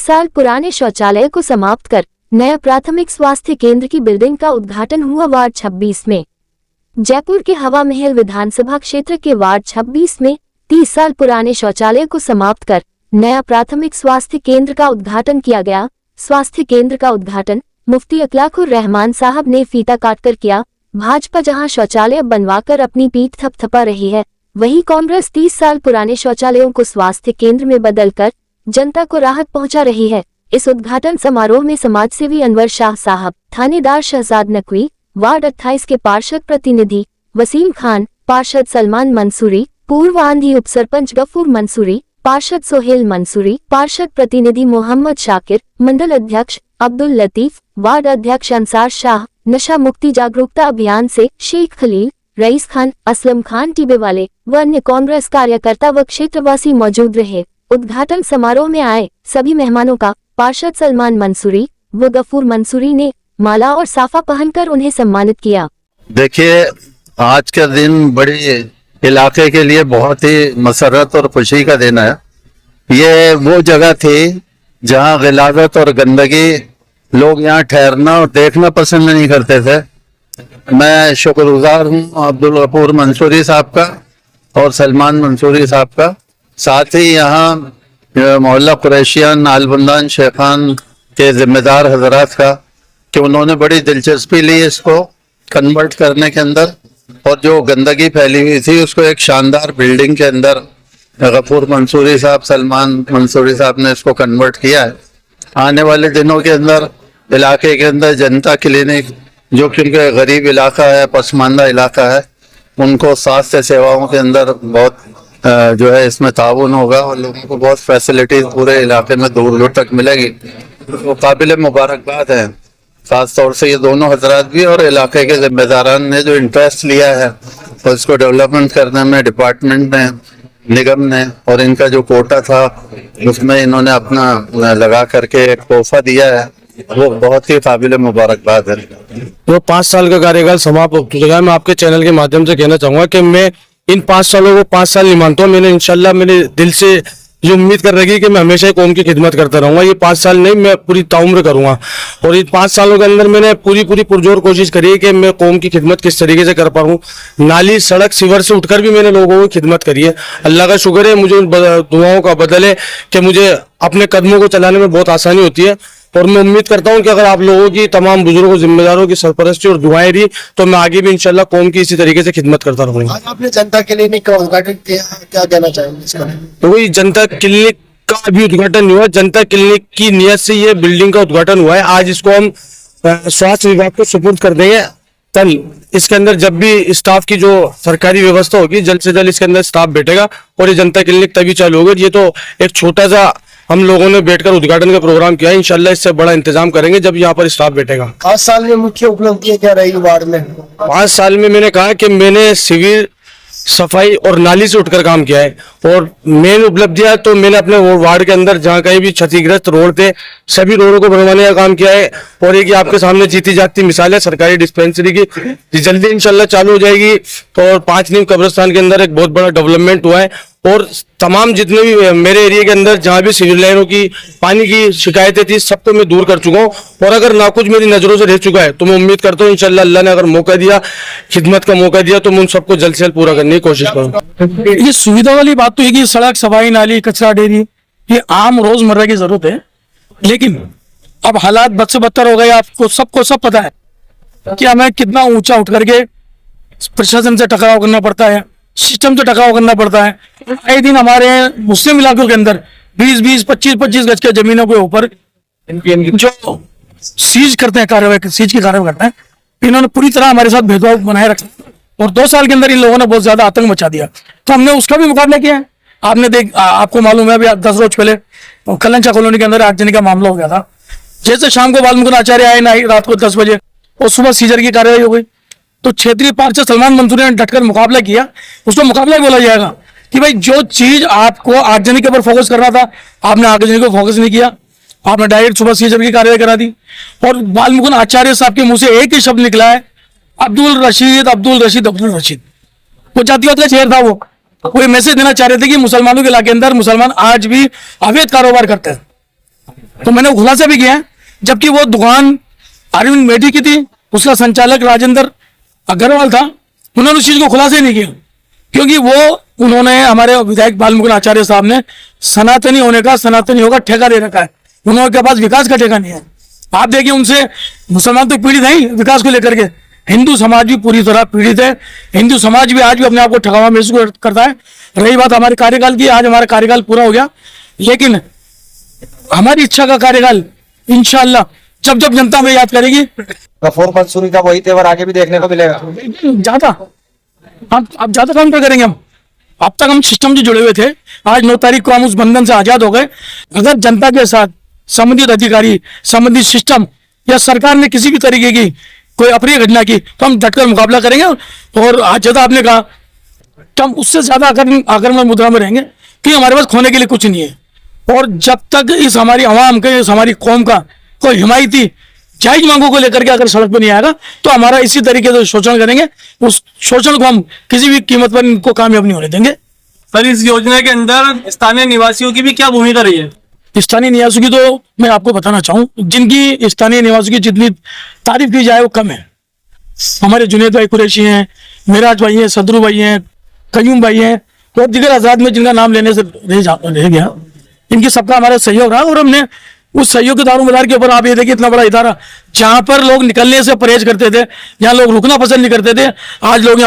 साल पुराने शौचालय को समाप्त कर नया प्राथमिक स्वास्थ्य केंद्र की बिल्डिंग का उद्घाटन हुआ वार्ड 26 में। जयपुर के हवा महल विधानसभा क्षेत्र के वार्ड 26 में 30 साल पुराने शौचालय को समाप्त कर नया प्राथमिक स्वास्थ्य केंद्र का उद्घाटन किया गया। स्वास्थ्य केंद्र का उद्घाटन मुफ्ती अखलाकुर रहमान साहब ने फीता काटकर किया। भाजपा जहां शौचालय बनवाकर अपनी पीठ थपथपा रही है, वहीं कांग्रेस 30 साल पुराने शौचालयों को स्वास्थ्य केंद्र में बदलकर जनता को राहत पहुंचा रही है। इस उद्घाटन समारोह में समाजसेवी अनवर शाह साहब, थानेदार शहजाद नकवी, वार्ड 28 के पार्षद प्रतिनिधि वसीम खान, पार्षद सलमान मंसूरी, पूर्व आंधी उप सरपंच गफूर मंसूरी, पार्षद सोहेल मंसूरी, पार्षद प्रतिनिधि मोहम्मद शाकिर, मंडल अध्यक्ष अब्दुल लतीफ, वार्ड अध्यक्ष अंसार शाह, नशा मुक्ति जागरूकता अभियान से शेख खलील, रईस खान, असलम खान टीबे वाले व अन्य कांग्रेस कार्यकर्ता व क्षेत्रवासी मौजूद रहे। उद्घाटन समारोह में आए सभी मेहमानों का पार्षद सलमान मंसूरी व गफूर मंसूरी ने माला और साफा पहनकर उन्हें सम्मानित किया। देखिए, आज का दिन बड़ी इलाके के लिए बहुत ही मसरत और खुशी का दिन है। ये वो जगह थी जहां गिलावत और गंदगी लोग यहाँ ठहरना और देखना पसंद नहीं करते थे। मैं शुक्रगुजार हूँ अब्दुल गफूर मंसूरी साहब का और सलमान मंसूरी साहब का, साथ ही यहाँ मोहल्ला कुरैशियान, नालबंदान, शेखान के जिम्मेदार हजरात का, कि उन्होंने बड़ी दिलचस्पी ली इसको कन्वर्ट करने के अंदर, और जो गंदगी फैली हुई थी उसको एक शानदार बिल्डिंग के अंदर गफूर मंसूरी साहब, सलमान मंसूरी साहब ने इसको कन्वर्ट किया है। आने वाले दिनों के अंदर इलाके के अंदर जनता क्लिनिक, जो क्योंकि गरीब इलाका है, पसमानदा इलाका है, उनको स्वास्थ्य सेवाओं के अंदर बहुत जो है इसमें ताउन होगा और लोगों को बहुत फैसिलिटीज पूरे इलाके में दूर दूर तक मिलेगी। तो काबिल मुबारकबाद है, खास तौर से ये दोनों हजरात भी और इलाके के जिम्मेदारान ने जो इंटरेस्ट लिया है और इसको डेवलपमेंट करने में डिपार्टमेंट ने, निगम ने, और इनका जो कोटा था उसमें इन्होंने अपना लगा करके एक तोहफा दिया है, वो बहुत ही काबिल मुबारकबाद है। जो 5 साल का कार्यकाल समाप्त हो चुका है, मैं आपके चैनल के माध्यम से कहना चाहूंगा कि मैं इन 5 सालों को 5 साल नहीं मानता हूँ। मैंने इंशाल्लाह मेरे दिल से ये उम्मीद कर रही कि मैं हमेशा कौम की खिदमत करता रहूंगा। ये 5 साल नहीं, मैं पूरी ताउम्र करूंगा। और इन 5 सालों के अंदर मैंने पूरी पुरजोर कोशिश करी है कि मैं कौम की खिदमत किस तरीके से कर पाऊँ। नाली, सड़क, सीवर से उठकर भी मैंने लोगों की खिदमत करी है। अल्लाह का शुक्र है, मुझे उन दुआओं का बदल है कि मुझे अपने कदमों को चलाने में बहुत आसानी होती है। और मैं उम्मीद करता हूं कि अगर आप लोगों की, तमाम बुजुर्गों, जिम्मेदारों की सरपरस्ती और दुआएं रही तो मैं आगे भी इंशाल्लाह कौम की इसी तरीके से खिदमत करता रहूंगा। आज आपने जनता क्लिनिक का उद्घाटन किया, क्या कहना चाहेंगे इस बारे में? तो वही जनता क्लिनिक का अभी उद्घाटन नहीं हुआ, जनता क्लिनिक की नियत से ये बिल्डिंग का उद्घाटन हुआ है। आज इसको हम स्वास्थ्य विभाग को सुपुर्द कर देंगे। कल इसके अंदर जब भी स्टाफ की जो सरकारी व्यवस्था होगी, जल्द से जल्द इसके अंदर स्टाफ बैठेगा और ये जनता क्लिनिक तभी चालू होगा। ये तो एक छोटा सा हम लोगों ने बैठकर उद्घाटन का प्रोग्राम किया है, इंशाल्लाह इससे बड़ा इंतजाम करेंगे जब यहाँ पर स्टाफ बैठेगा। 5 साल में मुख्य उपलब्धियां क्या रही वार्ड में? 5 साल में मैंने कहा कि मैंने सिविल, सफाई और नाली से उठकर काम किया है। और मेन उपलब्धियां तो मैंने अपने वार्ड के अंदर जहाँ कहीं भी क्षतिग्रस्त रोड थे, सभी रोडों को बनवाने का काम किया है। और एक आपके सामने जीती जागती मिसाल है सरकारी डिस्पेंसरी की, जल्दी इंशाल्लाह चालू हो जाएगी। और 5 नीम कब्रिस्तान के अंदर एक बहुत बड़ा डेवलपमेंट हुआ है। और तमाम जितने भी मेरे एरिया के अंदर जहाँ भी सिविल लाइनों की, पानी की शिकायतें थी, सबको मैं दूर कर चुका हूँ। और अगर ना कुछ मेरी नजरों से रह चुका है तो मैं उम्मीद करता हूँ इंशाल्लाह अल्लाह ने अगर मौका दिया, खिदमत का मौका दिया, तो मैं उन सबको जल्द से जल्द पूरा करने की कोशिश करूँगा। ये सुविधा वाली बात तो है कि सड़क, सफाई, नाली, कचरा डेरी ये आम रोजमर्रा की जरूरत है। लेकिन अब हालात बद से बदतर हो गए। आपको सबको सब पता है कि हमें कितना ऊंचा उठ करके प्रशासन से टकराव करना पड़ता है, सिस्टम से टकराव करना पड़ता है। आए दिन हमारे मुस्लिम इलाकों के अंदर 20-20, 25-25 गज के जमीनों के ऊपर जो सीज करते हैं, कार्रवाई, सीज की कार्रवाई करते हैं, इन्होंने पूरी तरह हमारे साथ भेदभाव बनाए रखा और 2 साल के अंदर इन लोगों ने बहुत ज्यादा आतंक मचा दिया। तो हमने उसका भी मुकाबला किया है। आपको मालूम है अभी 10 रोज पहले कलंचा कॉलोनी के अंदर आगजनी का मामला हो गया था। जैसे शाम को बाल मुकुंद आचार्य आए ना, रात को 10 बजे, और सुबह सीजर की कार्रवाई हो गई। तो क्षेत्रीय पार्षद सलमान मंसूरी ने डटकर मुकाबला किया। उसको मुकाबला बोला जाएगा कि भाई जो चीज आपको आगजनी के ऊपर फोकस करना था, आपने आगजनी को फोकस नहीं किया, आपने डायरेक्ट सुबह सीजर की कार्रवाई करा दी। और बाल मुकुंद आचार्य साहब के मुंह से एक ही शब्द निकला है, अब्दुल रशीद, अब्दुल रशीद, अब्दुल रशीद। वो जातिवाद का शेर था। वो मैसेज देना चाह रहे थे कि मुसलमानों के इलाके अंदर मुसलमान आज भी अवैध कारोबार करते हैं। तो मैंने वो खुलासा भी किया है, जबकि वो दुकान अरविंद मेडी की थी, उसका संचालक राजेंद्र अग्रवाल था। उन्होंने उस चीज को खुलासा ही नहीं किया, क्योंकि वो उन्होंने हमारे विधायक बालमुकुंद आचार्य साहब ने सनातनी होने का, सनातनी होगा ठेका दे रखा है। उनके पास विकास का ठेका नहीं है। आप देखिए, उनसे मुसलमान तो पीड़ित है विकास को लेकर के, हिंदू समाज भी पूरी तरह पीड़ित है। हिंदू समाज भी आज भी अपने आप को ठगावा महसूस करता है। रही बात हमारे कार्यकाल की, आज हमारा कार्यकाल पूरा हो गया, लेकिन हमारी इच्छा का कार्यकाल इंशाअल्लाह जब जब जनता हमें याद करेगी, गफूर मंसूरी का वही तेवर आगे भी देखने को मिलेगा। ज्यादा अब ज्यादा काउंटर करेंगे हम। अब तक हम सिस्टम से जुड़े हुए थे, आज 9 तारीख को हम उस बंधन से आजाद हो गए। अगर जनता के साथ संबंधित अधिकारी, संबंधित सिस्टम या सरकार ने किसी भी तरीके की कोई अप्रिय घटना की, तो हम डटकर मुकाबला करेंगे। और आज जैसा आपने कहा, तो हम उससे ज्यादा आक्रमण मुद्रा में रहेंगे, कि हमारे पास खोने के लिए कुछ नहीं है। और जब तक इस हमारी आवाम के, इस हमारी कौम का कोई हिमायती जायज मांगों को लेकर के अगर सड़क पर नहीं आएगा, तो हमारा इसी तरीके से शोषण करेंगे। उस शोषण को हम किसी भी कीमत पर इनको कामयाब नहीं होने देंगे। सर, इस योजना के अंदर स्थानीय निवासियों की भी क्या भूमिका रही है? स्थानीय निवासियों की तो मैं आपको बताना चाहूँ, जिनकी स्थानीय निवासियों की जितनी तारीफ की जाए वो कम है। हमारे जुनेद भाई कुरैशी हैं, मिराज भाई हैं, सदरू भाई हैं, कयूम भाई हैं, और दिगर आजाद में जिनका नाम लेने से रह गया, इनकी सबका हमारा सहयोग रहा। और हमने उस सहयोग के दारोमदार के ऊपर, आप ये देखिए, इतना बड़ा इदारा जहां पर लोग निकलने से परहेज करते थे, जहां लोग रुकना पसंद नहीं करते थे, आज लोग यहाँ